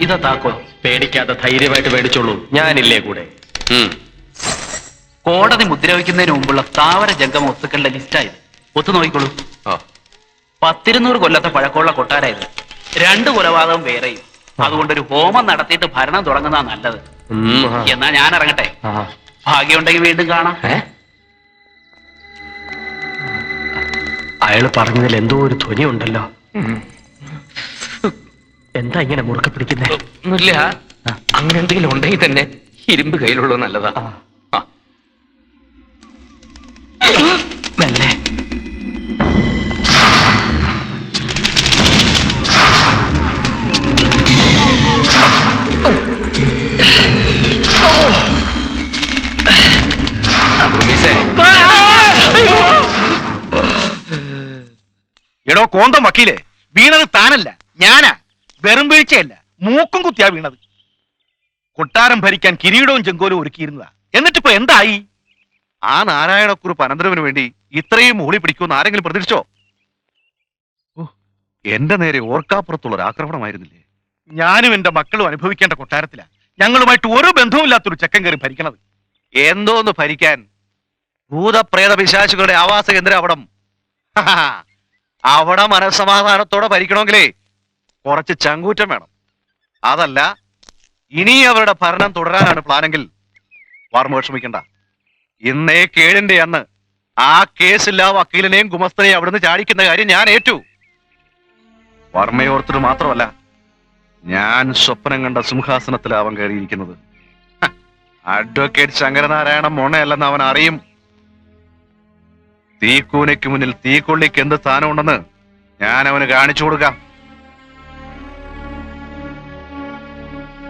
ഇതാ താക്കോ. പേടിക്കാതെ ധൈര്യമായിട്ട് മേടിച്ചോളൂ, ഞാനില്ലേ കൂടെ. കോടതി മുദ്രവയ്ക്കുന്നതിന് മുമ്പുള്ള സ്ഥാവര ജംഗമ വസ്തുക്കളുടെ ലിസ്റ്റായത്. ഒത്തു നോക്കിക്കോളൂ. 100-200 കൊല്ലത്തെ പഴക്കമുള്ള കൊട്ടാരായത്. 2 കൊലപാതകം വേറെയും. അതുകൊണ്ടൊരു ഹോമം നടത്തിയിട്ട് ഭരണം തുടങ്ങുന്നതാ നല്ലത്. എന്നാ ഞാൻ ഇറങ്ങട്ടെ. ഭാഗ്യമുണ്ടെങ്കിൽ വീണ്ടും കാണാം. അയാള് പറഞ്ഞതിൽ എന്തോ ഒരു ധ്വനി ഉണ്ടല്ലോ. എന്താ ഇങ്ങനെ മുറുക്കെ പിടിക്കുന്നേ? ഒന്നുമില്ല. അങ്ങനെ എന്തെങ്കിലും ഉണ്ടെങ്കിൽ തന്നെ ഇരുമ്പ് കയ്യിലുള്ളത് നല്ലതാ. മെല്ലെ. എടോ കോന്തം വക്കീലെ, വീണത് താനല്ല, ഞാനാ. വെറും വീഴ്ചയല്ല, മൂക്കും കുത്തിയാ വീണത്. കൊട്ടാരം ഭരിക്കാൻ കിരീടവും ചെങ്കോലും ഒരുക്കിയിരുന്നതാ. എന്നിട്ടിപ്പോ എന്തായി? ആ നാരായണക്കുറുപ്പ് അനന്തരവന് വേണ്ടി ഇത്രയും മൂളി പിടിക്കുമെന്ന് ആരെങ്കിലും പ്രതീക്ഷിച്ചോ? എന്റെ നേരെ ഓർക്കാപ്പുറത്തുള്ള ഒരു ആക്രമണമായിരുന്നില്ലേ? ഞാനും എന്റെ മക്കളും അനുഭവിക്കേണ്ട കൊട്ടാരത്തിലാ ഞങ്ങളുമായിട്ട് ഒരു ബന്ധവുമില്ലാത്തൊരു ചെക്കൻ കയറി ഭരിക്കണത്. എന്തോന്ന് ഭരിക്കാൻ? ഭൂതപ്രേത പിശാചുകളുടെ ആവാസ കേന്ദ്രം അവിടം. അവിടെ മനസ്സമാധാനത്തോടെ ഭരിക്കണമെങ്കിലേ കുറച്ച് ചങ്കൂറ്റം വേണം. അതല്ല, ഇനി അവരുടെ ഭരണം തുടരാനാണ് പ്ലാനെങ്കിൽ വർമ്മ വിഷമിക്കണ്ട. ഇന്നേ കേഴിന്റെ അന്ന് ആ കേസില്ല വക്കീലിനെയും ഗുമസ്തനെയും അവിടുന്ന് ചാടിക്കുന്ന കാര്യം ഞാൻ ഏറ്റു. വർമ്മയോർത്തിട്ട് മാത്രമല്ല, ഞാൻ സ്വപ്നം കണ്ട സിംഹാസനത്തിലാവൻ കയറിയിരിക്കുന്നത്. അഡ്വക്കേറ്റ് ശങ്കരനാരായണൻ മോണയല്ലെന്ന് അവൻ അറിയും. തീക്കൂനയ്ക്ക് മുന്നിൽ തീക്കൊള്ളിക്ക് എന്ത് സ്ഥാനമുണ്ടെന്ന് ഞാൻ അവന് കാണിച്ചു കൊടുക്കാം.